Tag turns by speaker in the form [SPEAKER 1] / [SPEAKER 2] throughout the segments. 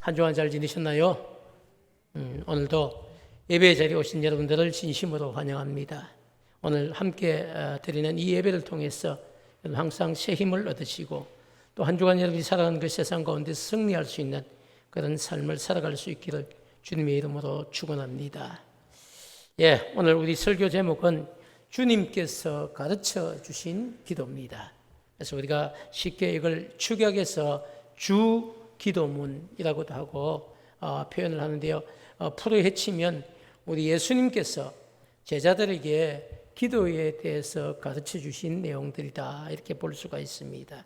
[SPEAKER 1] 한 주간 잘 지내셨나요? 오늘도 예배 자리에 오신 여러분들을 진심으로 환영합니다. 오늘 함께 드리는 이 예배를 통해서 항상 새 힘을 얻으시고 또 한 주간 여러분이 살아가는 그 세상 가운데서 승리할 수 있는 그런 삶을 살아갈 수 있기를 주님의 이름으로 축원합니다. 오늘 우리 설교 제목은 주님께서 가르쳐 주신 기도입니다. 그래서 우리가 쉽게 이걸 축약해서 주 기도문이라고도 하고 표현을 하는데요. 풀어 헤치면 우리 예수님께서 제자들에게 기도에 대해서 가르쳐 주신 내용들이다 이렇게 볼 수가 있습니다.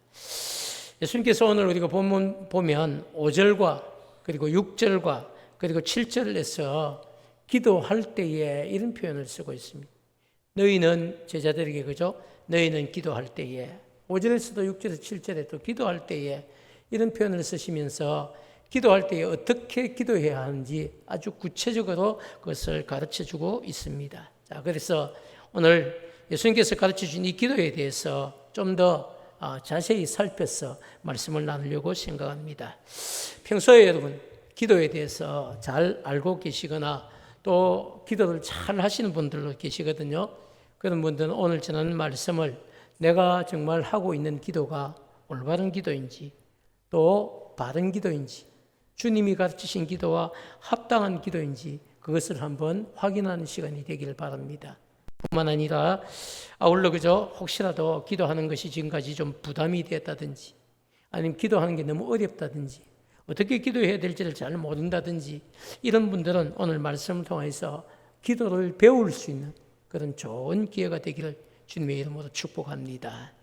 [SPEAKER 1] 예수님께서 오늘 우리가 본문 보면 5절과 그리고 6절과 그리고 7절에서 기도할 때에 이런 표현을 쓰고 있습니다. 너희는 제자들에게 그죠? 너희는 기도할 때에 5절에서도 6절에서 7절에도 기도할 때에 이런 표현을 쓰시면서 기도할 때에 어떻게 기도해야 하는지 아주 구체적으로 그것을 가르쳐주고 있습니다. 자, 그래서 오늘 예수님께서 가르쳐준 이 기도에 대해서 좀 더 자세히 살펴서 말씀을 나누려고 생각합니다. 평소에 여러분 기도에 대해서 잘 알고 계시거나 또 기도를 잘 하시는 분들도 계시거든요. 그런 분들은 오늘 전하는 말씀을 내가 정말 하고 있는 기도가 올바른 기도인지 또 바른 기도인지 주님이 가르치신 기도와 합당한 기도인지 그것을 한번 확인하는 시간이 되기를 바랍니다. 뿐만 아니라 아울러 그저 혹시라도 기도하는 것이 지금까지 좀 부담이 되었다든지 아니면 기도하는 게 너무 어렵다든지 어떻게 기도해야 될지를 잘 모른다든지 이런 분들은 오늘 말씀을 통해서 기도를 배울 수 있는 그런 좋은 기회가 되기를 주님의 이름으로 축복합니다.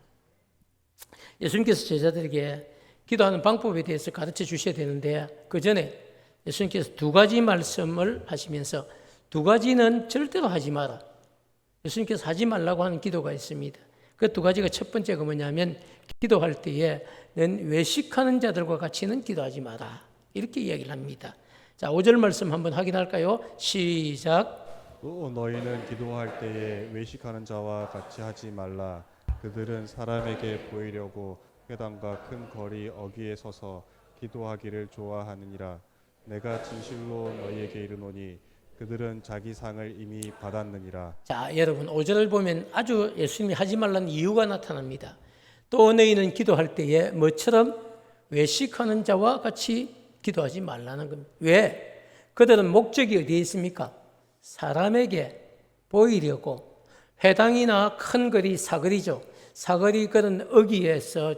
[SPEAKER 1] 예수님께서 제자들에게 기도하는 방법에 대해서 가르쳐 주셔야 되는데 그 전에 예수님께서 두 가지 말씀을 하시면서 두 가지는 절대로 하지 마라. 예수님께서 하지 말라고 하는 기도가 있습니다. 그 두 가지가 첫 번째가 뭐냐면 기도할 때에 넌 외식하는 자들과 같이는 기도하지 마라. 이렇게 이야기를 합니다. 자, 5절 말씀 한번 확인할까요? 시작.
[SPEAKER 2] 또 너희는 기도할 때에 외식하는 자와 같이 하지 말라. 그들은 사람에게 보이려고 회당과 큰 거리 어귀에 서서 기도하기를 좋아하느니라. 내가 진실로 너희에게 이르노니 그들은 자기 상을 이미 받았느니라.
[SPEAKER 1] 자, 여러분 5절을 보면 아주 예수님이 하지 말라는 이유가 나타납니다. 또 너희는 기도할 때에 뭐처럼 외식하는 자와 같이 기도하지 말라는 겁니다. 왜? 그들은 목적이 어디에 있습니까? 사람에게 보이려고 회당이나 큰 거리, 사거리죠. 사거리 그런 어귀에서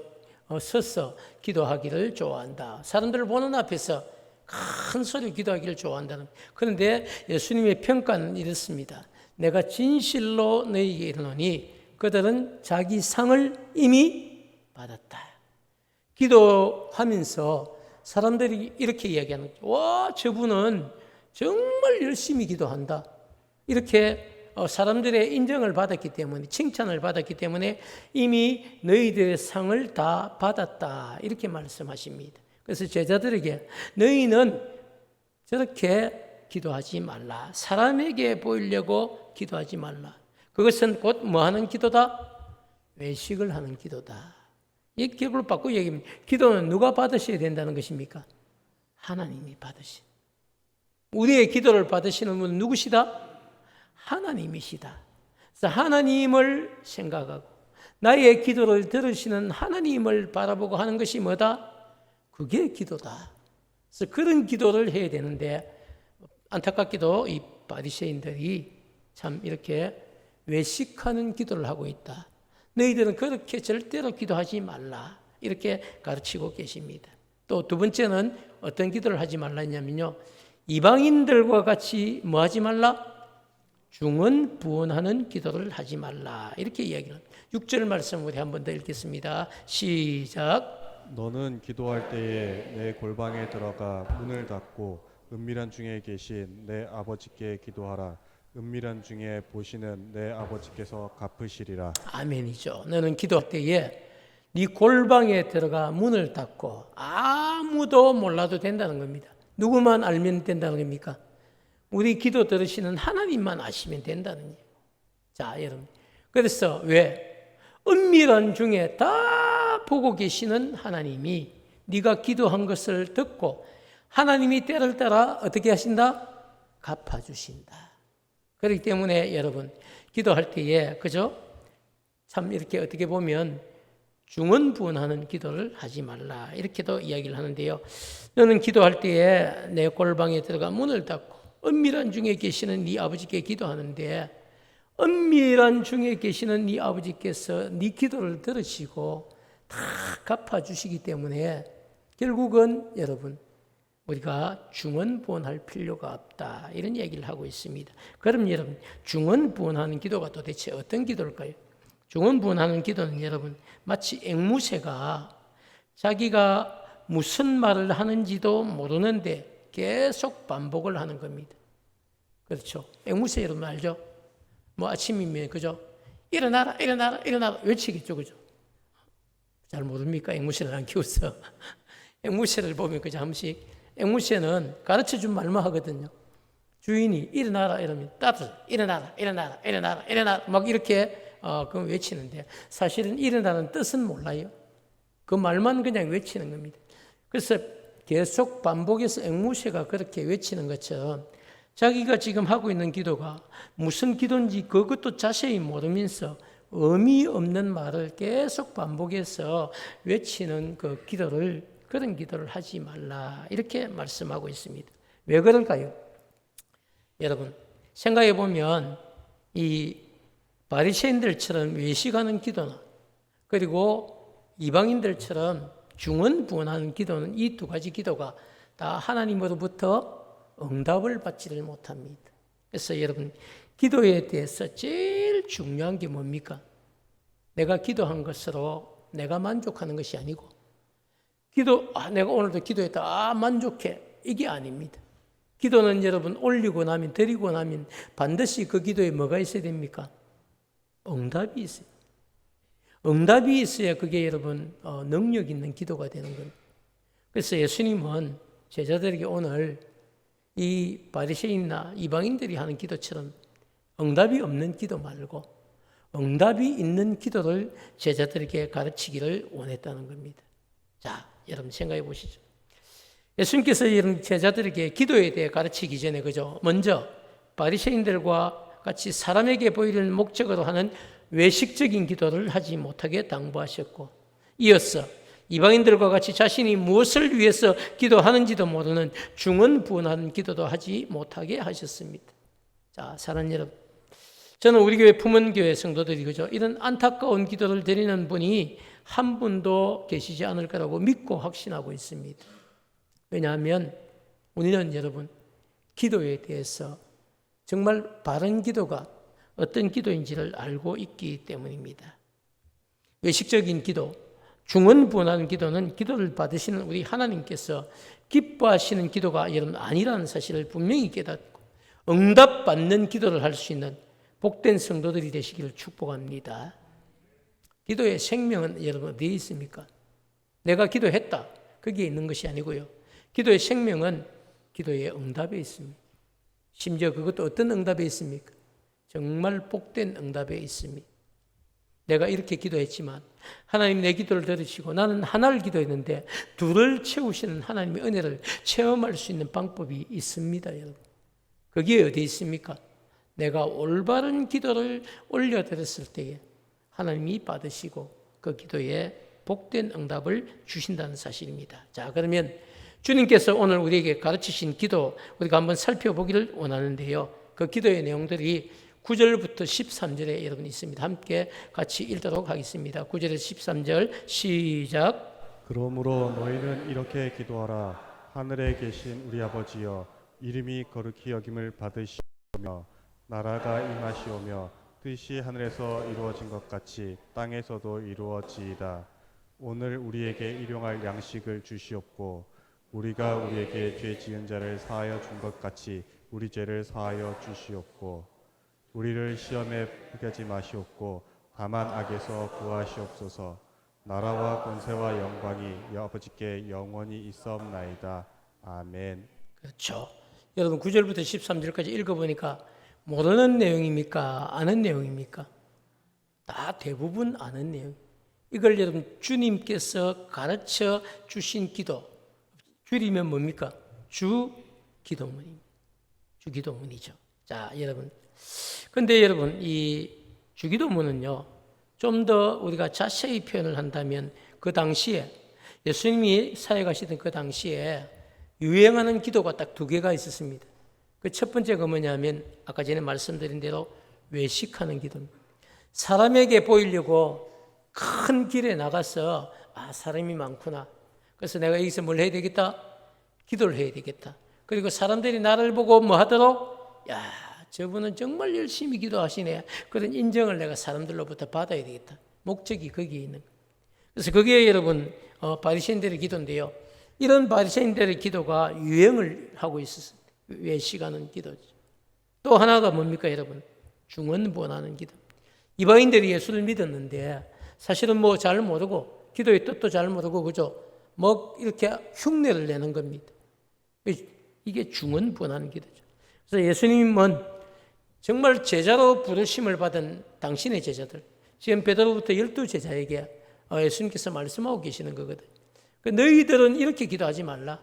[SPEAKER 1] 서서 기도하기를 좋아한다. 사람들을 보는 앞에서 큰 소리로 기도하기를 좋아한다는. 그런데 예수님의 평가는 이렇습니다. 내가 진실로 너희에게 이르노니 그들은 자기 상을 이미 받았다. 기도하면서 사람들이 이렇게 이야기하는 거죠. 와, 저분은 정말 열심히 기도한다. 이렇게 사람들의 인정을 받았기 때문에 칭찬을 받았기 때문에 이미 너희들의 상을 다 받았다. 이렇게 말씀하십니다. 그래서 제자들에게 너희는 저렇게 기도하지 말라. 사람에게 보이려고 기도하지 말라. 그것은 곧 뭐 하는 기도다? 외식을 하는 기도다. 이 기록을 바꾸고 얘기합니다. 기도는 누가 받으셔야 된다는 것입니까? 하나님이 받으신. 우리의 기도를 받으시는 분은 누구시다? 하나님이시다. 그래서 하나님을 생각하고 나의 기도를 들으시는 하나님을 바라보고 하는 것이 뭐다? 그게 기도다. 그래서 그런 기도를 해야 되는데 안타깝게도 이 바리새인들이 참 이렇게 외식하는 기도를 하고 있다. 너희들은 그렇게 절대로 기도하지 말라. 이렇게 가르치고 계십니다. 또 두 번째는 어떤 기도를 하지 말라 했냐면요. 이방인들과 같이 뭐 하지 말라? 중언부언하는 기도를 하지 말라. 이렇게 이야기를 합니다. 6절 말씀 우리 한 번 더 읽겠습니다. 시작.
[SPEAKER 2] 너는 기도할 때에 내 골방에 들어가 문을 닫고 은밀한 중에 계신 내 아버지께 기도하라. 은밀한 중에 보시는 내 아버지께서 갚으시리라.
[SPEAKER 1] 아멘이죠. 너는 기도할 때에 네 골방에 들어가 문을 닫고 아무도 몰라도 된다는 겁니다. 누구만 알면 된다는 겁니까? 우리 기도 들으시는 하나님만 아시면 된다는 거예요. 자, 여러분. 그래서 왜? 은밀한 중에 다 보고 계시는 하나님이 네가 기도한 것을 듣고 하나님이 때를 따라 어떻게 하신다? 갚아주신다. 그렇기 때문에 여러분 기도할 때에 그죠? 참 이렇게 어떻게 보면 중언부언하는 기도를 하지 말라 이렇게도 이야기를 하는데요. 너는 기도할 때에 내 골방에 들어가 문을 닫고 은밀한 중에 계시는 네 아버지께 기도하는데 은밀한 중에 계시는 네 아버지께서 네 기도를 들으시고 다 갚아주시기 때문에 결국은 여러분 우리가 중언부언할 필요가 없다 이런 얘기를 하고 있습니다. 그럼 여러분 중언부언하는 기도가 도대체 어떤 기도일까요? 중언부언하는 기도는 여러분 마치 앵무새가 자기가 무슨 말을 하는지도 모르는데 계속 반복을 하는 겁니다. 그렇죠? 앵무새 여러분 알죠? 뭐 아침이면 그죠? 일어나라 일어나라 일어나라 외치겠죠 그죠? 잘 모릅니까? 앵무새를 안 키워서 앵무새를 보면 그죠? 한 번씩 앵무새는 가르쳐준 말만 하거든요. 주인이 일어나라 이러면 따뜻 일어나라 일어나라 일어나라 일어나라 막 이렇게 그 외치는데 사실은 일어나는 뜻은 몰라요. 그 말만 그냥 외치는 겁니다. 그래서 계속 반복해서 앵무새가 그렇게 외치는 것처럼 자기가 지금 하고 있는 기도가 무슨 기도인지 그것도 자세히 모르면서 의미 없는 말을 계속 반복해서 외치는 그 기도를 그런 기도를 하지 말라 이렇게 말씀하고 있습니다. 왜 그럴까요? 여러분 생각해 보면 이 바리새인들처럼 외식하는 기도나 그리고 이방인들처럼 중언부언하는 기도는 이 두 가지 기도가 다 하나님으로부터 응답을 받지를 못합니다. 그래서 여러분 기도에 대해서 제일 중요한 게 뭡니까? 내가 기도한 것으로 내가 만족하는 것이 아니고 내가 오늘도 기도했다 만족해 이게 아닙니다. 기도는 여러분 올리고 나면 드리고 나면 반드시 그 기도에 뭐가 있어야 됩니까? 응답이 있어요. 응답이 있어야 그게 여러분 능력 있는 기도가 되는 겁니다. 그래서 예수님은 제자들에게 오늘 이 바리새인이나 이방인들이 하는 기도처럼 응답이 없는 기도 말고 응답이 있는 기도를 제자들에게 가르치기를 원했다는 겁니다. 자, 여러분 생각해 보시죠. 예수님께서 이런 제자들에게 기도에 대해 가르치기 전에 그죠? 먼저 바리새인들과 같이 사람에게 보이는 목적으로 하는 외식적인 기도를 하지 못하게 당부하셨고 이어서 이방인들과 같이 자신이 무엇을 위해서 기도하는지도 모르는 중언부언하는 기도도 하지 못하게 하셨습니다. 자, 사랑하는 여러분, 저는 우리 교회 품은교회 성도들이 그죠? 이런 안타까운 기도를 드리는 분이 한 분도 계시지 않을 거라고 믿고 확신하고 있습니다. 왜냐하면 우리는 여러분 기도에 대해서 정말 바른 기도가 어떤 기도인지를 알고 있기 때문입니다. 외식적인 기도, 중언부언하는 기도는 기도를 받으시는 우리 하나님께서 기뻐하시는 기도가 여러분 아니라는 사실을 분명히 깨닫고 응답받는 기도를 할 수 있는 복된 성도들이 되시기를 축복합니다. 기도의 생명은 여러분 어디에 있습니까? 내가 기도했다. 거기에 있는 것이 아니고요. 기도의 생명은 기도의 응답에 있습니다. 심지어 그것도 어떤 응답에 있습니까? 정말 복된 응답에 있습니다. 내가 이렇게 기도했지만 하나님 내 기도를 들으시고 나는 하나를 기도했는데 둘을 채우시는 하나님의 은혜를 체험할 수 있는 방법이 있습니다. 여러분. 거기에 어디 있습니까? 내가 올바른 기도를 올려드렸을 때에 하나님이 받으시고 그 기도에 복된 응답을 주신다는 사실입니다. 자, 그러면 주님께서 오늘 우리에게 가르치신 기도 우리가 한번 살펴보기를 원하는데요. 그 기도의 내용들이 9절부터 13절에 여러분 있습니다. 함께 같이 읽도록 하겠습니다. 9절에서 13절 시작.
[SPEAKER 2] 그러므로 너희는 이렇게 기도하라. 하늘에 계신 우리 아버지여, 이름이 거룩히 여김을 받으시오며 나라가 임하시오며 뜻이 하늘에서 이루어진 것 같이 땅에서도 이루어지이다. 오늘 우리에게 일용할 양식을 주시옵고 우리가 우리에게 죄 지은 자를 사하여 준 것 같이 우리 죄를 사하여 주시옵고 우리를 시험에 들게 하지 마시옵고 다만 악에서 구하시옵소서. 나라와 권세와 영광이 아버지께 영원히 있사옵나이다. 아멘.
[SPEAKER 1] 그렇죠. 여러분 9절부터 13절까지 읽어보니까 모르는 내용입니까? 아는 내용입니까? 다 대부분 아는 내용. 이걸 여러분 주님께서 가르쳐 주신 기도. 줄이면 뭡니까? 주기도문입니다. 주기도문이죠. 자, 여러분. 근데 여러분, 이 주기도문은요, 좀 더 우리가 자세히 표현을 한다면 그 당시에 예수님이 사역하시던 그 당시에 유행하는 기도가 딱 두 개가 있었습니다. 그 첫 번째가 뭐냐면 아까 전에 말씀드린 대로 외식하는 기도입니다. 사람에게 보이려고 큰 길에 나가서 사람이 많구나. 그래서 내가 여기서 뭘 해야 되겠다? 기도를 해야 되겠다. 그리고 사람들이 나를 보고 뭐 하도록 저분은 정말 열심히 기도하시네. 그런 인정을 내가 사람들로부터 받아야 되겠다. 목적이 거기에 있는 거예요. 그래서 그게 여러분 바리새인들의 기도인데요. 이런 바리새인들의 기도가 유행을 하고 있었습니다. 외식하는 기도죠. 또 하나가 뭡니까 여러분? 중언부언하는 기도. 이방인들이 예수를 믿었는데 사실은 뭐 잘 모르고 기도의 뜻도 잘 모르고 그죠? 뭐 이렇게 흉내를 내는 겁니다. 이게 중언부언하는 기도죠. 그래서 예수님은 정말 제자로 부르심을 받은 당신의 제자들, 지금 베드로부터 12제자에게 예수님께서 말씀하고 계시는 거거든. 너희들은 이렇게 기도하지 말라.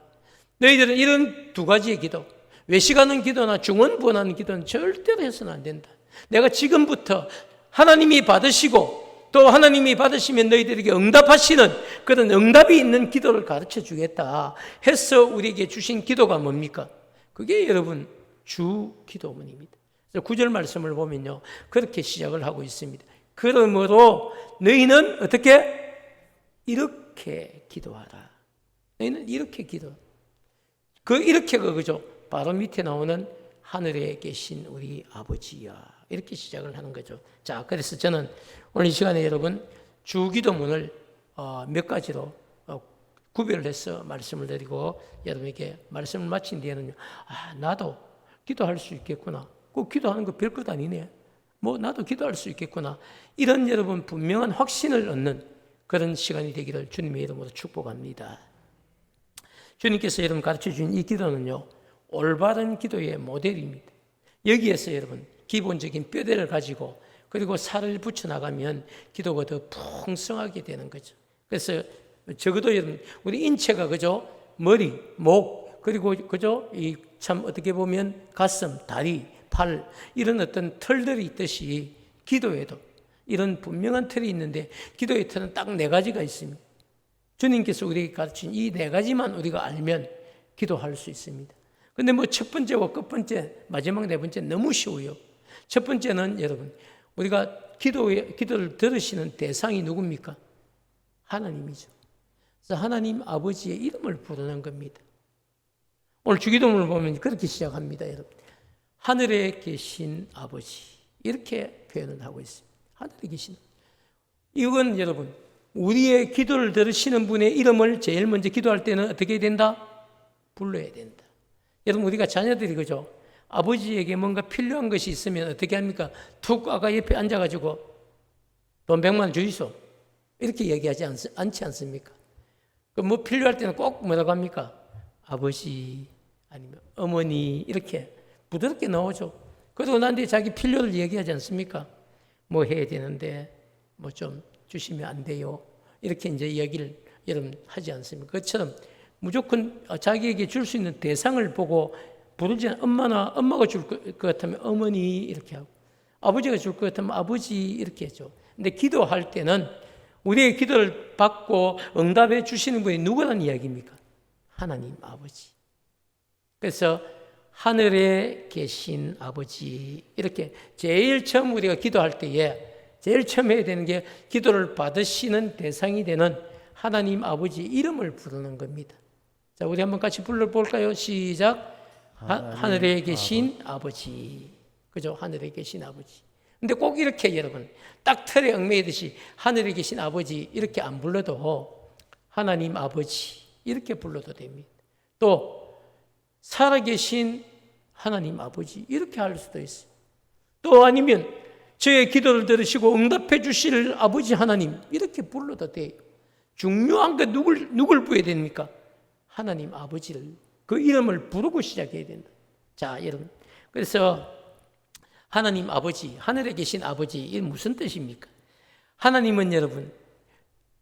[SPEAKER 1] 너희들은 이런 두 가지의 기도, 외식하는 기도나 중언부언하는 기도는 절대로 해서는 안 된다. 내가 지금부터 하나님이 받으시고 또 하나님이 받으시면 너희들에게 응답하시는 그런 응답이 있는 기도를 가르쳐 주겠다 해서 우리에게 주신 기도가 뭡니까? 그게 여러분 주기도문입니다. 그래서 9절 말씀을 보면요, 그렇게 시작을 하고 있습니다. 그러므로 너희는 어떻게? 이렇게 기도하라. 너희는 이렇게 기도하라. 이렇게가 그죠? 바로 밑에 나오는 하늘에 계신 우리 아버지야. 이렇게 시작을 하는 거죠. 자, 그래서 저는 오늘 이 시간에 여러분 주기도문을 몇 가지로 구별을 해서 말씀을 드리고 여러분에게 말씀을 마친 뒤에는요, 나도 기도할 수 있겠구나. 꼭 기도하는 거 별것 아니네. 뭐 나도 기도할 수 있겠구나. 이런 여러분 분명한 확신을 얻는 그런 시간이 되기를 주님의 이름으로 축복합니다. 주님께서 여러분 가르쳐 주신 이 기도는요, 올바른 기도의 모델입니다. 여기에서 여러분 기본적인 뼈대를 가지고 그리고 살을 붙여나가면 기도가 더 풍성하게 되는 거죠. 그래서 적어도 여러분 우리 인체가 그죠? 머리, 목, 그리고 그죠? 이 참 어떻게 보면 가슴, 다리, 팔 이런 어떤 털들이 있듯이 기도에도 이런 분명한 틀이 있는데 기도의 틀은 딱 4가지가 있습니다. 주님께서 우리에게 가르친 이 4가지만 우리가 알면 기도할 수 있습니다. 근데 뭐 첫 번째와 끝 번째, 마지막 4번째 너무 쉬워요. 첫 번째는 여러분, 우리가 기도를 들으시는 대상이 누굽니까? 하나님이죠. 그래서 하나님 아버지의 이름을 부르는 겁니다. 오늘 주기도문을 보면 그렇게 시작합니다, 여러분. 하늘에 계신 아버지. 이렇게 표현을 하고 있습니다. 하늘에 계신. 이건 여러분, 우리의 기도를 들으시는 분의 이름을 제일 먼저 기도할 때는 어떻게 해야 된다? 불러야 된다. 여러분, 우리가 자녀들이 그죠? 아버지에게 뭔가 필요한 것이 있으면 어떻게 합니까? 툭 아가 옆에 앉아가지고 돈 100만 원 주이소. 이렇게 얘기하지 않지 않습니까? 뭐 필요할 때는 꼭 뭐라고 합니까? 아버지 아니면 어머니 이렇게 부드럽게 나오죠. 그러고 난 뒤에 자기 필요를 얘기하지 않습니까? 뭐 해야 되는데 뭐 좀 주시면 안 돼요. 이렇게 이제 이야기를 여러분 하지 않습니까? 그것처럼 무조건 자기에게 줄 수 있는 대상을 보고 부르지 않아. 엄마가 줄 것 같으면 어머니 이렇게 하고 아버지가 줄 것 같으면 아버지 이렇게 하죠. 근데 기도할 때는 우리의 기도를 받고 응답해 주시는 분이 누구라는 이야기입니까? 하나님 아버지. 그래서 하늘에 계신 아버지 이렇게 제일 처음 우리가 기도할 때에 제일 처음 해야 되는 게 기도를 받으시는 대상이 되는 하나님 아버지 이름을 부르는 겁니다. 자, 우리 한번 같이 불러볼까요? 시작. 하늘에 계신 아버지. 그죠? 하늘에 계신 아버지. 근데 꼭 이렇게 여러분, 딱 틀에 얽매이듯이 하늘에 계신 아버지 이렇게 안 불러도 하나님 아버지 이렇게 불러도 됩니다. 또 살아계신 하나님 아버지 이렇게 할 수도 있어요. 또 아니면 저의 기도를 들으시고 응답해 주실 아버지 하나님 이렇게 불러도 돼요. 중요한 건 누굴 부여야 됩니까? 하나님 아버지를 그 이름을 부르고 시작해야 된다. 자, 여러분. 그래서 하나님 아버지, 하늘에 계신 아버지, 이게 무슨 뜻입니까? 하나님은 여러분,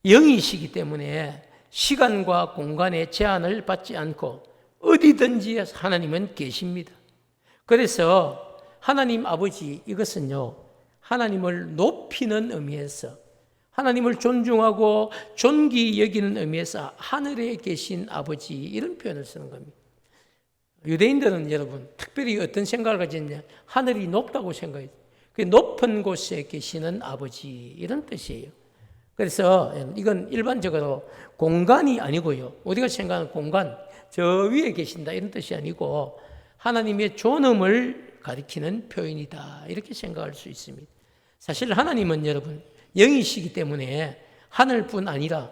[SPEAKER 1] 영이시기 때문에 시간과 공간의 제한을 받지 않고 어디든지 하나님은 계십니다. 그래서 하나님 아버지, 이것은요, 하나님을 높이는 의미에서, 하나님을 존중하고 존귀 여기는 의미에서 하늘에 계신 아버지, 이런 표현을 쓰는 겁니다. 유대인들은 여러분 특별히 어떤 생각을 가졌냐, 하늘이 높다고 생각해요. 그 높은 곳에 계시는 아버지, 이런 뜻이에요. 그래서 이건 일반적으로 공간이 아니고요, 우리가 생각하는 공간, 저 위에 계신다 이런 뜻이 아니고 하나님의 존엄을 가리키는 표현이다, 이렇게 생각할 수 있습니다. 사실 하나님은 여러분 영이시기 때문에 하늘뿐 아니라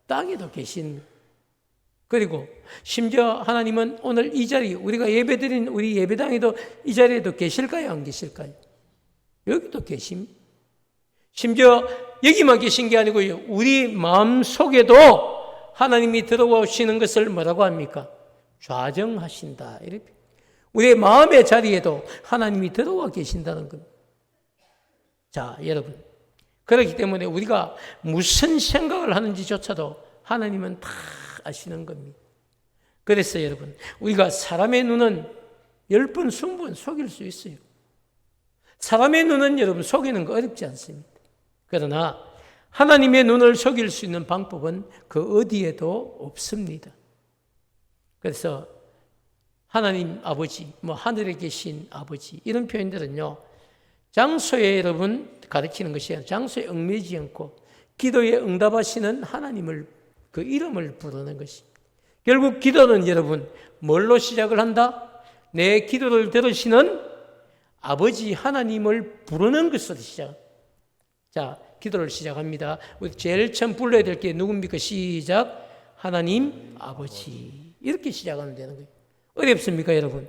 [SPEAKER 1] 땅에도 계신, 그리고 심지어 하나님은 오늘 이 자리, 우리가 예배드린 우리 예배당에도 이 자리에도 계실까요, 안 계실까요? 여기도 계십니다. 심지어 여기만 계신 게 아니고요, 우리 마음속에도 하나님이 들어오시는 것을 뭐라고 합니까? 좌정하신다, 이렇게. 우리의 마음의 자리에도 하나님이 들어와 계신다는 겁니다. 자, 여러분, 그렇기 때문에 우리가 무슨 생각을 하는지조차도 하나님은 다 아시는 겁니다. 그래서 여러분, 우리가 사람의 눈은 10번, 20번 속일 수 있어요. 사람의 눈은 여러분 속이는 거 어렵지 않습니다. 그러나 하나님의 눈을 속일 수 있는 방법은 그 어디에도 없습니다. 그래서 하나님 아버지, 하늘에 계신 아버지, 이런 표현들은요, 장소에 여러분 가르치는 것이 아니라 장소에 얽매이지 않고 기도에 응답하시는 하나님을, 그 이름을 부르는 것입니다. 결국 기도는 여러분 뭘로 시작을 한다? 내 기도를 들으시는 아버지 하나님을 부르는 것으로 시작. 자, 기도를 시작합니다. 우리 제일 처음 불러야 될 게 누굽니까? 시작. 하나님 아버지. 이렇게 시작하면 되는 거예요. 어렵습니까, 여러분?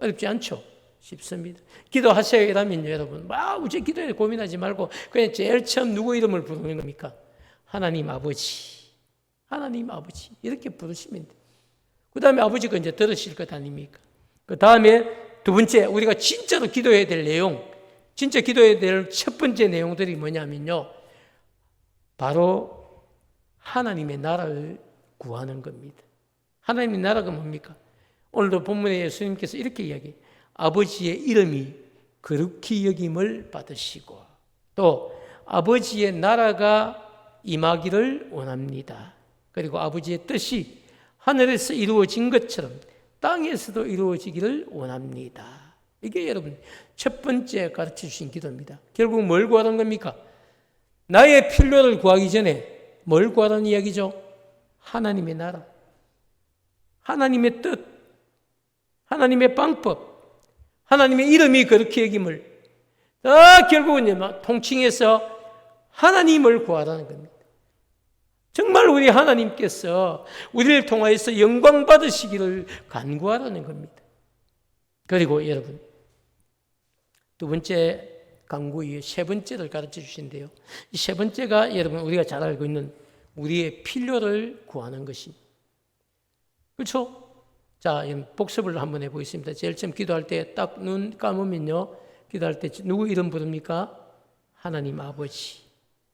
[SPEAKER 1] 어렵지 않죠? 쉽습니다. 기도하세요 이러면 여러분 막 우째 기도에 고민하지 말고 그냥 제일 처음 누구 이름을 부르는 겁니까? 하나님 아버지, 하나님 아버지, 이렇게 부르시면 돼요. 그 다음에 아버지가 이제 들으실 것 아닙니까? 그 다음에 두 번째, 우리가 진짜로 기도해야 될 내용, 진짜 기도해야 될 첫 번째 내용들이 뭐냐면요, 바로 하나님의 나라를 구하는 겁니다. 하나님의 나라가 뭡니까? 오늘도 본문에 예수님께서 이렇게 이야기해요. 아버지의 이름이 거룩히 여김을 받으시고 또 아버지의 나라가 임하기를 원합니다. 그리고 아버지의 뜻이 하늘에서 이루어진 것처럼 땅에서도 이루어지기를 원합니다. 이게 여러분 첫 번째 가르쳐 주신 기도입니다. 결국 뭘 구하는 겁니까? 나의 필요를 구하기 전에 뭘 구하라는 이야기죠? 하나님의 나라, 하나님의 뜻, 하나님의 방법, 하나님의 이름이 그렇게 여김을, 결국은 통칭해서 하나님을 구하라는 겁니다. 정말 우리 하나님께서 우리를 통하여서 영광 받으시기를 간구하라는 겁니다. 그리고 여러분 두 번째 간구 이후에 세 번째를 가르쳐 주신대요. 이 세 번째가 여러분 우리가 잘 알고 있는 우리의 필요를 구하는 것입니다. 그렇죠? 자, 복습을 한번 해보겠습니다. 제일 처음 기도할 때 딱 눈 감으면요, 기도할 때 누구 이름 부릅니까? 하나님 아버지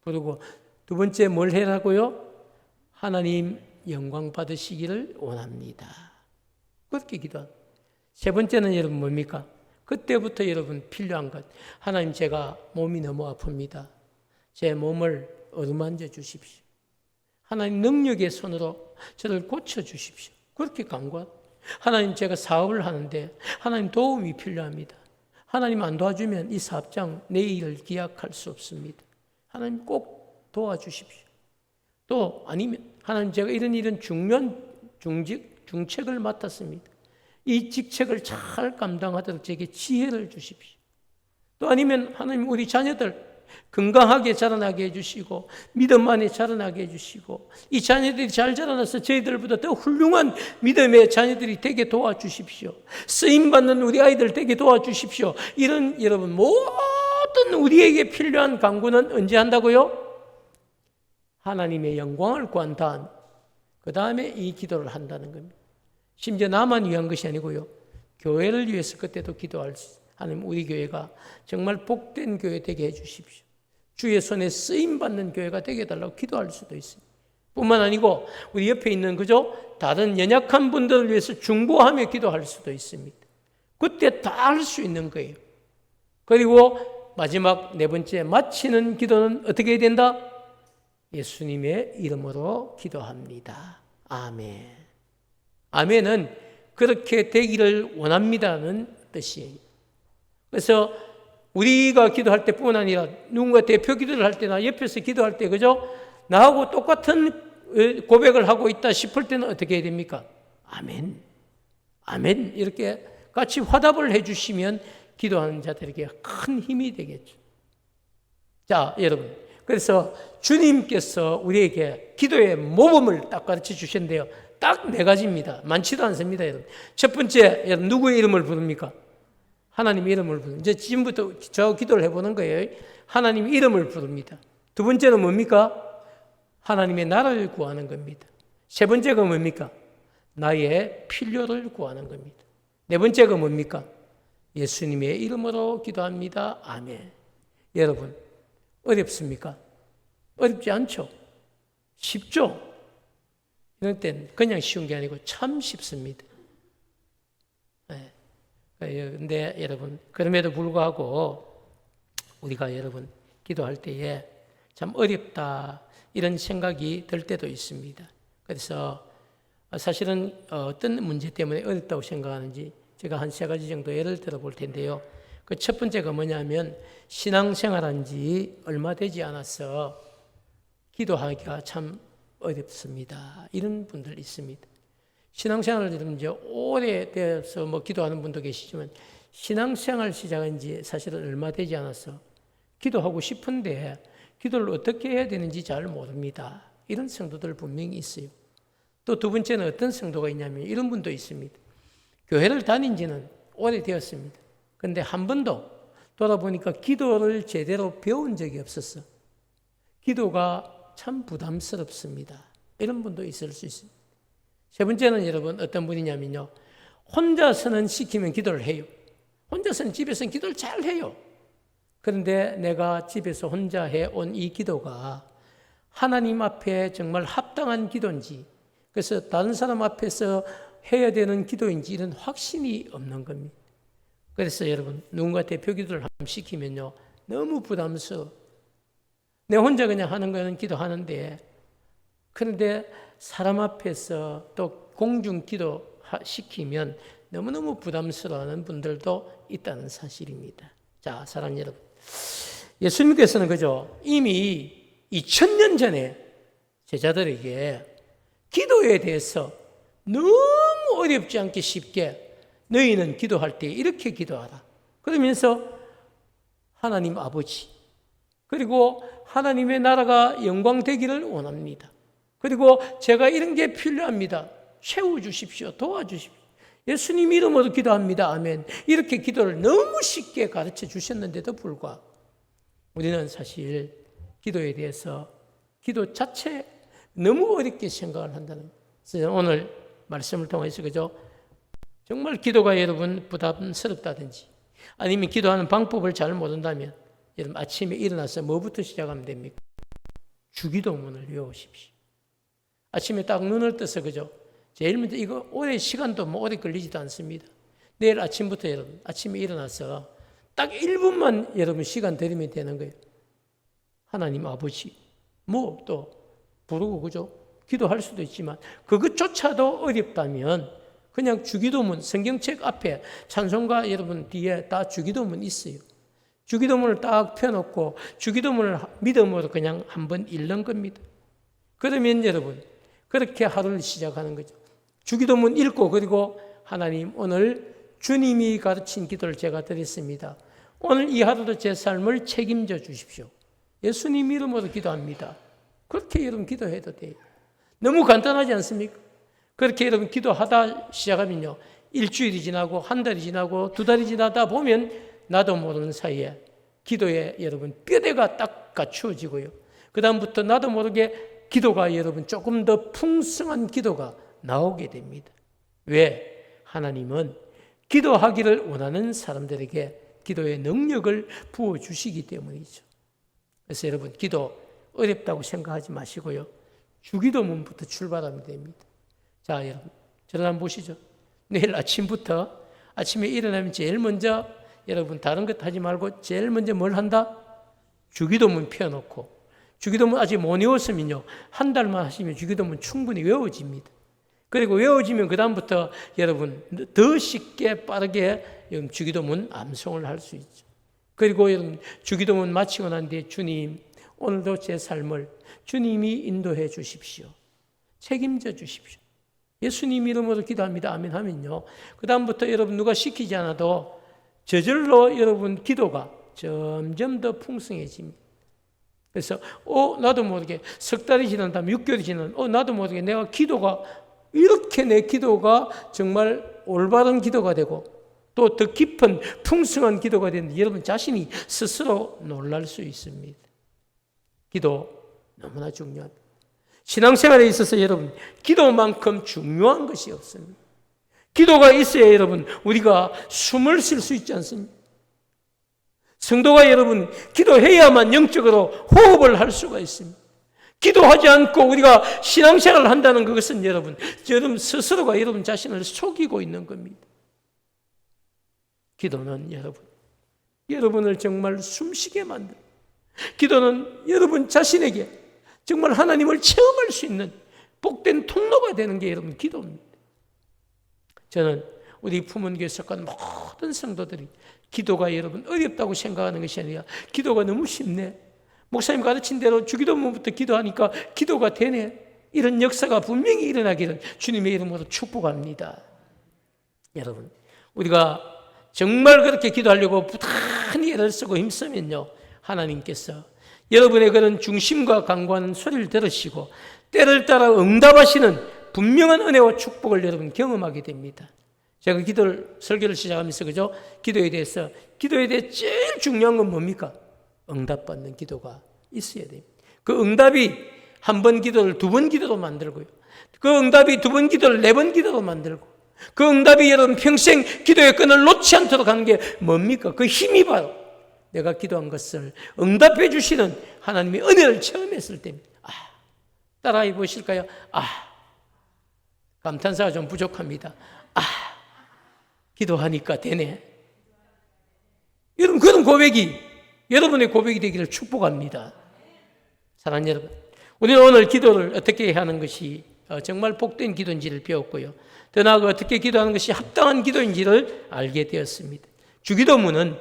[SPEAKER 1] 부르고, 두 번째 뭘 해라고요? 하나님 영광 받으시기를 원합니다. 그렇게 기도합니다. 세 번째는 여러분 뭡니까? 그때부터 여러분 필요한 것, 하나님 제가 몸이 너무 아픕니다. 제 몸을 어루만져 주십시오. 하나님 능력의 손으로 저를 고쳐주십시오. 그렇게 간구합니다. 하나님 제가 사업을 하는데 하나님 도움이 필요합니다. 하나님 안 도와주면 이 사업장 내일을 기약할 수 없습니다. 하나님 꼭 도와주십시오. 또 아니면 하나님 제가 이런 중요한 중책을 맡았습니다. 이 직책을 잘 감당하도록 제게 지혜를 주십시오. 또 아니면 하나님 우리 자녀들 건강하게 자라나게 해주시고 믿음 안에 자라나게 해주시고 이 자녀들이 잘 자라나서 저희들보다 더 훌륭한 믿음의 자녀들이 되게 도와주십시오. 쓰임받는 우리 아이들 되게 도와주십시오. 이런 여러분 모든 우리에게 필요한 간구는 언제 한다고요? 하나님의 영광을 구한 다음 그 다음에 이 기도를 한다는 겁니다. 심지어 나만 위한 것이 아니고요, 교회를 위해서 그때도 기도할 수 있어요. 하나님 우리 교회가 정말 복된 교회 되게 해주십시오. 주의 손에 쓰임받는 교회가 되게 해달라고 기도할 수도 있습니다. 뿐만 아니고 우리 옆에 있는 그죠? 다른 연약한 분들을 위해서 중보하며 기도할 수도 있습니다. 그때 다 할 수 있는 거예요. 그리고 마지막 네 번째 마치는 기도는 어떻게 해야 된다? 예수님의 이름으로 기도합니다. 아멘. 아멘은 그렇게 되기를 원합니다는 뜻이에요. 그래서 우리가 기도할 때뿐만 아니라 누군가 대표 기도를 할 때나 옆에서 기도할 때 그죠? 나하고 똑같은 고백을 하고 있다 싶을 때는 어떻게 해야 됩니까? 아멘. 아멘. 이렇게 같이 화답을 해 주시면 기도하는 자들에게 큰 힘이 되겠죠. 자, 여러분. 그래서 주님께서 우리에게 기도의 모범을 딱 가르쳐 주셨는데요. 딱 네 가지입니다. 많지도 않습니다, 여러분. 첫 번째, 여러분, 누구의 이름을 부릅니까? 하나님의 이름을 부릅니다. 이제 지금부터 저 기도를 해보는 거예요. 하나님의 이름을 부릅니다. 두 번째는 뭡니까? 하나님의 나라를 구하는 겁니다. 세 번째가 뭡니까? 나의 필요를 구하는 겁니다. 네 번째가 뭡니까? 예수님의 이름으로 기도합니다. 아멘. 여러분, 어렵습니까? 어렵지 않죠? 쉽죠? 이런 땐 그냥 쉬운 게 아니고 참 쉽습니다. 네. 근데 여러분, 그럼에도 불구하고 우리가 여러분 기도할 때에 참 어렵다 이런 생각이 들 때도 있습니다. 그래서 사실은 어떤 문제 때문에 어렵다고 생각하는지 제가 한 세 가지 정도 예를 들어 볼 텐데요. 그 첫 번째가 뭐냐면 신앙생활한 지 얼마 되지 않아서 기도하기가 참 어렵습니다. 이런 분들 있습니다. 신앙생활을 여러분 이제 오래돼서 뭐 기도하는 분도 계시지만 신앙생활 시작한 지 사실은 얼마 되지 않아서 기도하고 싶은데 기도를 어떻게 해야 되는지 잘 모릅니다. 이런 성도들 분명히 있어요. 또 두 번째는 어떤 성도가 있냐면 이런 분도 있습니다. 교회를 다닌 지는 오래되었습니다. 그런데 한 번도 돌아보니까 기도를 제대로 배운 적이 없었어. 기도가 참 부담스럽습니다. 이런 분도 있을 수 있습니다. 세 번째는 여러분 어떤 분이냐면요. 혼자서는 시키면 기도를 해요. 혼자서는 집에서는 기도를 잘 해요. 그런데 내가 집에서 혼자 해온 이 기도가 하나님 앞에 정말 합당한 기도인지, 그래서 다른 사람 앞에서 해야 되는 기도인지 이런 확신이 없는 겁니다. 그래서 여러분 누군가 대표 기도를 한번 시키면요. 너무 부담스러워. 내 혼자 그냥 하는 거는 기도하는데, 그런데 사람 앞에서 또 공중 기도 시키면 너무너무 부담스러워하는 분들도 있다는 사실입니다. 자, 사랑하는 여러분. 예수님께서는 그죠? 이미 2000년 전에 제자들에게 기도에 대해서 너무 어렵지 않게 쉽게 너희는 기도할 때 이렇게 기도하라. 그러면서 하나님 아버지, 그리고 하나님의 나라가 영광되기를 원합니다. 그리고 제가 이런 게 필요합니다. 채워주십시오. 도와주십시오. 예수님 이름으로 기도합니다. 아멘. 이렇게 기도를 너무 쉽게 가르쳐 주셨는데도 불구하고 우리는 사실 기도에 대해서 기도 자체 너무 어렵게 생각을 한다는 거예요. 그래서 오늘 말씀을 통해서 그죠? 정말 기도가 여러분 부담스럽다든지 아니면 기도하는 방법을 잘 모른다면 여러분 아침에 일어나서 뭐부터 시작하면 됩니까? 주기도문을 외우십시오. 아침에 딱 눈을 떠서 그죠? 제일 먼저 이거 오래 시간도 뭐 오래 걸리지도 않습니다. 내일 아침부터 여러분 아침에 일어나서 딱 1분만 여러분 시간 들이면 되는 거예요. 하나님 아버지 뭐 또 부르고 그죠? 기도할 수도 있지만 그것조차도 어렵다면 그냥 주기도문 성경책 앞에 찬송가 여러분 뒤에 다 주기도문 있어요. 주기도문을 딱 펴놓고 주기도문을 믿음으로 그냥 한번 읽는 겁니다. 그러면 여러분 그렇게 하루를 시작하는 거죠. 주기도문 읽고 그리고 하나님 오늘 주님이 가르친 기도를 제가 드렸습니다. 오늘 이 하루도 제 삶을 책임져 주십시오. 예수님 이름으로 기도합니다. 그렇게 여러분 기도해도 돼요. 너무 간단하지 않습니까? 그렇게 여러분 기도하다 시작하면요. 일주일이 지나고 한 달이 지나고 두 달이 지나다 보면 나도 모르는 사이에 기도에 여러분 뼈대가 딱 갖추어지고요. 그 다음부터 나도 모르게 기도가 여러분 조금 더 풍성한 기도가 나오게 됩니다. 왜? 하나님은 기도하기를 원하는 사람들에게 기도의 능력을 부어주시기 때문이죠. 그래서 여러분 기도 어렵다고 생각하지 마시고요. 주기도문부터 출발하면 됩니다. 자, 여러분, 저를 한번 보시죠. 내일 아침부터 아침에 일어나면 제일 먼저 여러분 다른 것 하지 말고 제일 먼저 뭘 한다? 주기도문 펴놓고, 주기도문 아직 못 외웠으면요, 한 달만 하시면 주기도문 충분히 외워집니다. 그리고 외워지면 그 다음부터 여러분 더 쉽게 빠르게 주기도문 암송을 할 수 있죠. 그리고 여러분 주기도문 마치고 난 뒤에 주님, 오늘도 제 삶을 주님이 인도해 주십시오. 책임져 주십시오. 예수님 이름으로 기도합니다. 아멘 하면요, 그 다음부터 여러분 누가 시키지 않아도 저절로 여러분 기도가 점점 더 풍성해집니다. 그래서 나도 모르게 석 달이 지난 다음 6개월이 지난 나도 모르게 내가 기도가 이렇게 내 기도가 정말 올바른 기도가 되고 또 더 깊은 풍성한 기도가 되는데 여러분 자신이 스스로 놀랄 수 있습니다. 기도 너무나 중요합니다. 신앙생활에 있어서 여러분 기도만큼 중요한 것이 없습니다. 기도가 있어야 여러분 우리가 숨을 쉴 수 있지 않습니까? 성도가 여러분 기도해야만 영적으로 호흡을 할 수가 있습니다. 기도하지 않고 우리가 신앙생활을 한다는 것은 여러분 스스로가 여러분 자신을 속이고 있는 겁니다. 기도는 여러분을 정말 숨쉬게 만듭니다. 기도는 여러분 자신에게 정말 하나님을 체험할 수 있는 복된 통로가 되는 게 여러분 기도입니다. 저는 우리 품은교회 속한 모든 성도들이 기도가 여러분 어렵다고 생각하는 것이 아니라 기도가 너무 쉽네, 목사님 가르친 대로 주기도문부터 기도하니까 기도가 되네, 이런 역사가 분명히 일어나기를 주님의 이름으로 축복합니다. 여러분 우리가 정말 그렇게 기도하려고 부단히 애를 쓰고 힘쓰면요, 하나님께서 여러분의 그런 중심과 강구하는 소리를 들으시고 때를 따라 응답하시는 분명한 은혜와 축복을 여러분 경험하게 됩니다. 제가 설교를 시작하면서 그죠? 기도에 대해 제일 중요한 건 뭡니까? 응답받는 기도가 있어야 됩니다. 그 응답이 한 번 기도를 두 번 기도로 만들고요, 그 응답이 두 번 기도를 네 번 기도로 만들고, 그 응답이 여러분 평생 기도의 끈을 놓지 않도록 하는 게 뭡니까? 그 힘이 바로 내가 기도한 것을 응답해 주시는 하나님의 은혜를 체험했을 때입니다. 따라해 보실까요? 감탄사가 좀 부족합니다. 기도하니까 되네. 여러분 그런 고백이 여러분의 고백이 되기를 축복합니다. 사랑하는 여러분, 우리는 오늘 기도를 어떻게 해야 하는 것이 정말 복된 기도인지를 배웠고요, 더 나아가 어떻게 기도하는 것이 합당한 기도인지를 알게 되었습니다. 주기도문은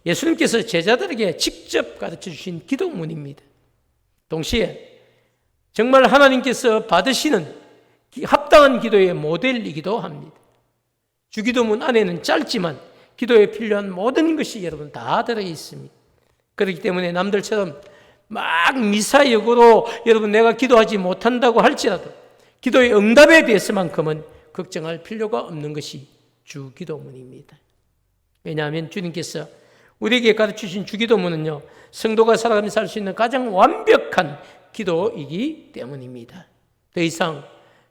[SPEAKER 1] 예수님께서 제자들에게 직접 가르쳐 주신 기도문입니다. 동시에 정말 하나님께서 받으시는 합당한 기도의 모델이기도 합니다. 주기도문 안에는 짧지만 기도에 필요한 모든 것이 여러분 다 들어 있습니다. 그렇기 때문에 남들처럼 막 미사역으로 여러분 내가 기도하지 못한다고 할지라도 기도의 응답에 대해서만큼은 걱정할 필요가 없는 것이 주기도문입니다. 왜냐하면 주님께서 우리에게 가르치신 주기도문은요, 성도가 살아가면서 할 수 있는 가장 완벽한 기도이기 때문입니다. 더 이상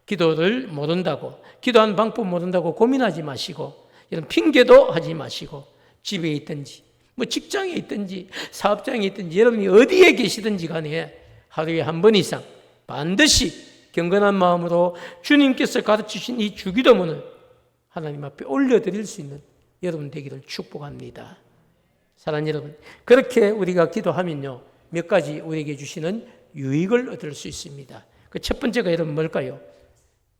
[SPEAKER 1] 기도를 모른다고, 기도하는 방법 모른다고 고민하지 마시고, 이런 핑계도 하지 마시고, 집에 있든지 직장에 있든지 사업장에 있든지 여러분이 어디에 계시든지 간에 하루에 한 번 이상 반드시 경건한 마음으로 주님께서 가르치신 이 주기도문을 하나님 앞에 올려드릴 수 있는 여러분 되기를 축복합니다. 사랑하는 여러분, 그렇게 우리가 기도하면요, 몇 가지 우리에게 주시는 유익을 얻을 수 있습니다. 그 첫 번째가 여러분 뭘까요?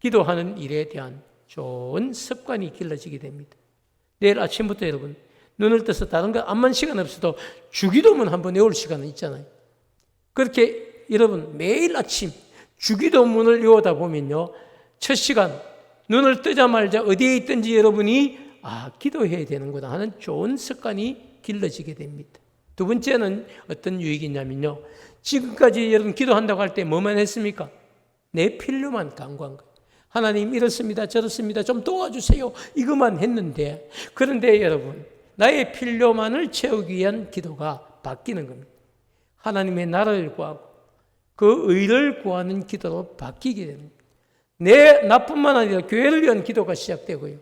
[SPEAKER 1] 기도하는 일에 대한 좋은 습관이 길러지게 됩니다. 내일 아침부터 여러분 눈을 떠서 다른 거 암만 시간 없어도 주기도문 한번 외울 시간은 있잖아요. 그렇게 여러분 매일 아침 주기도문을 외우다 보면요, 첫 시간 눈을 뜨자마자 어디에 있든지 여러분이 기도해야 되는구나 하는 좋은 습관이 길러지게 됩니다. 두 번째는 어떤 유익이 있냐면요, 지금까지 여러분 기도한다고 할 때 뭐만 했습니까? 내 필요만 간구한 거예요. 하나님 이렇습니다, 저렇습니다, 좀 도와주세요, 이것만 했는데, 그런데 여러분 나의 필요만을 채우기 위한 기도가 바뀌는 겁니다. 하나님의 나라를 구하고 그 의를 구하는 기도로 바뀌게 됩니다. 내 나뿐만 아니라 교회를 위한 기도가 시작되고요,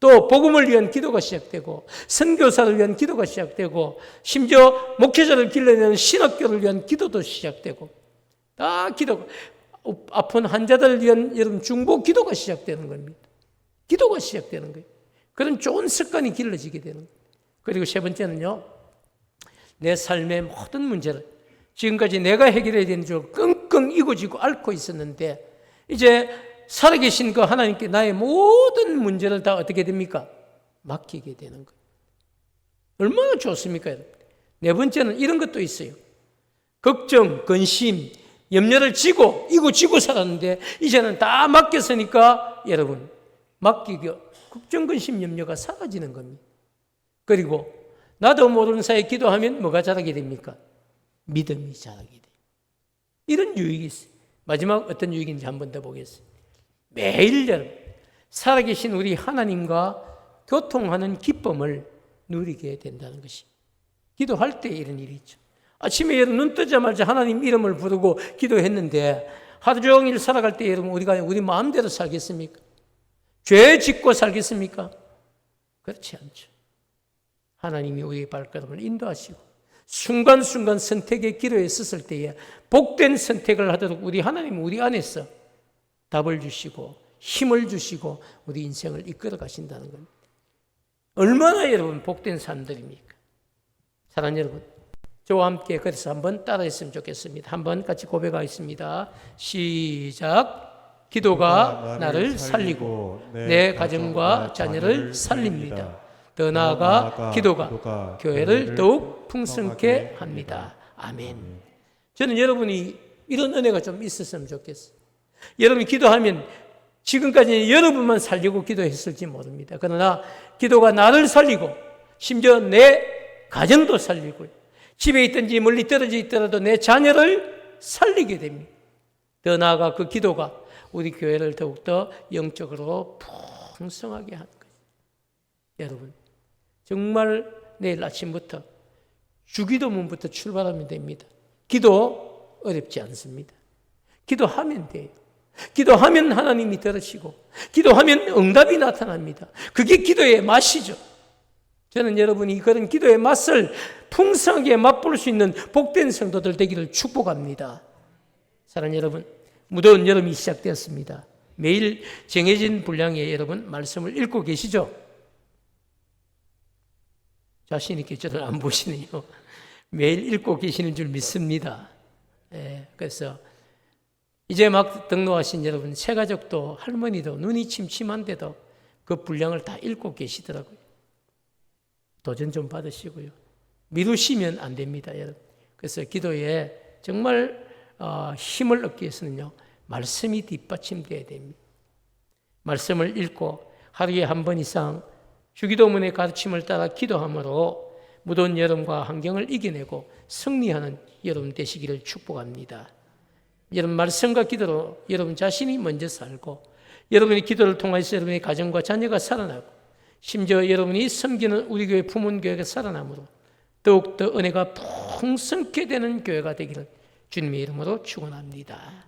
[SPEAKER 1] 또 복음을 위한 기도가 시작되고, 선교사를 위한 기도가 시작되고, 심지어 목회자를 길러내는 신학교를 위한 기도도 시작되고, 다 기도가 아픈 환자들을 위한 여러분 중보 기도가 시작되는 겁니다. 기도가 시작되는 거예요. 그런 좋은 습관이 길러지게 되는 거예요. 그리고 세 번째는요, 내 삶의 모든 문제를 지금까지 내가 해결해야 되는 줄 끙끙 이고지고 앓고 있었는데 이제 살아계신 그 하나님께 나의 모든 문제를 다 어떻게 됩니까? 맡기게 되는 거예요. 얼마나 좋습니까, 여러분? 네 번째는 이런 것도 있어요. 걱정, 근심, 염려를 지고 이고 살았는데 이제는 다 맡겼으니까 여러분 맡기고 걱정, 근심, 염려가 사라지는 겁니다. 그리고 나도 모르는 사이에 기도하면 뭐가 자라게 됩니까? 믿음이 자라게 돼요. 이런 유익이 있어요. 마지막 어떤 유익인지 한 번 더 보겠습니다. 매일 여러분 살아계신 우리 하나님과 교통하는 기쁨을 누리게 된다는 것이 기도할 때 이런 일이 있죠. 아침에 여러분 눈 뜨자마자 하나님 이름을 부르고 기도했는데 하루 종일 살아갈 때 여러분 우리가 우리 마음대로 살겠습니까? 죄 짓고 살겠습니까? 그렇지 않죠. 하나님이 우리의 발걸음을 인도하시고 순간순간 선택의 기로에 섰을 때에 복된 선택을 하도록 우리 하나님은 우리 안에서 답을 주시고 힘을 주시고 우리 인생을 이끌어 가신다는 겁니다. 얼마나 여러분 복된 사람들입니까? 사랑하는 여러분, 저와 함께 그래서 한번 따라했으면 좋겠습니다. 한번 같이 고백하겠습니다. 시작. 기도가 나를 살리고 내 가정과 자녀를 살립니다. 더 나아가 기도가 교회를 더욱 풍성케 합니다. 아멘. 저는 여러분이 이런 은혜가 좀 있었으면 좋겠어요. 여러분이 기도하면 지금까지 여러분만 살리고 기도했을지 모릅니다. 그러나 기도가 나를 살리고 심지어 내 가정도 살리고 집에 있든지 멀리 떨어져 있더라도 내 자녀를 살리게 됩니다. 더 나아가 그 기도가 우리 교회를 더욱더 영적으로 풍성하게 하는 거예요. 여러분 정말 내일 아침부터 주기도문부터 출발하면 됩니다. 기도 어렵지 않습니다. 기도하면 돼요. 기도하면 하나님이 들으시고 기도하면 응답이 나타납니다. 그게 기도의 맛이죠. 저는 여러분이 그런 기도의 맛을 풍성하게 맛볼 수 있는 복된 성도들 되기를 축복합니다. 사랑하는 여러분, 무더운 여름이 시작되었습니다. 매일 정해진 분량의 여러분 말씀을 읽고 계시죠? 자신 있게 저를 안 보시네요. 매일 읽고 계시는 줄 믿습니다. 그래서 이제 막 등록하신 여러분, 새 가족도 할머니도 눈이 침침한데도 그 분량을 다 읽고 계시더라고요. 도전 좀 받으시고요. 미루시면 안 됩니다, 여러분. 그래서 기도에 정말 힘을 얻기 위해서는요, 말씀이 뒷받침되어야 됩니다. 말씀을 읽고 하루에 한 번 이상 주기도문의 가르침을 따라 기도함으로 무더운 여름과 환경을 이겨내고 승리하는 여러분 되시기를 축복합니다. 여러분 말씀과 기도로 여러분 자신이 먼저 살고 여러분의 기도를 통해서 여러분의 가정과 자녀가 살아나고 심지어 여러분이 섬기는 우리 교회 부문교회가 살아남으로 더욱더 은혜가 풍성케 되는 교회가 되기를 주님의 이름으로 축원합니다.